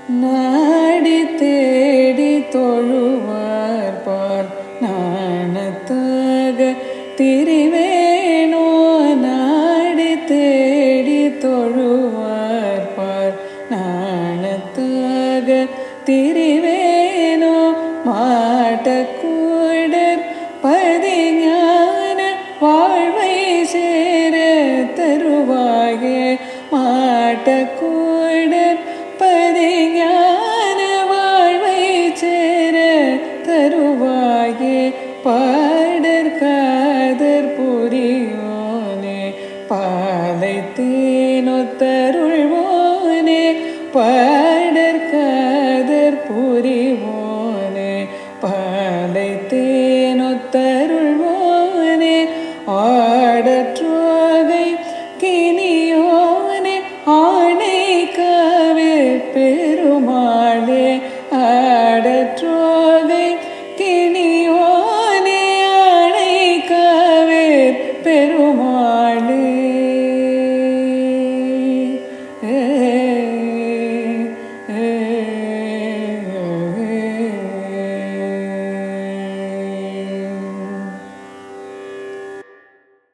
நாடி தேடி தொழுவார் பால் நாணத்தாக திரிவேனோ. நாடி தேடி தொழுவார் பால் நாணத்தாக திரிவேனோ. மாட்டக்கூடற் பதிஞான வாழ்வை சேர தருவாயே. மாட்டக்கூடற் பதிஞான வாழ்வை சேர தருவாயே. பாடற் காதற் புரியோனே பாலை தேனொத்தருள்வோனே. பாடற் காதற் புரிவோனே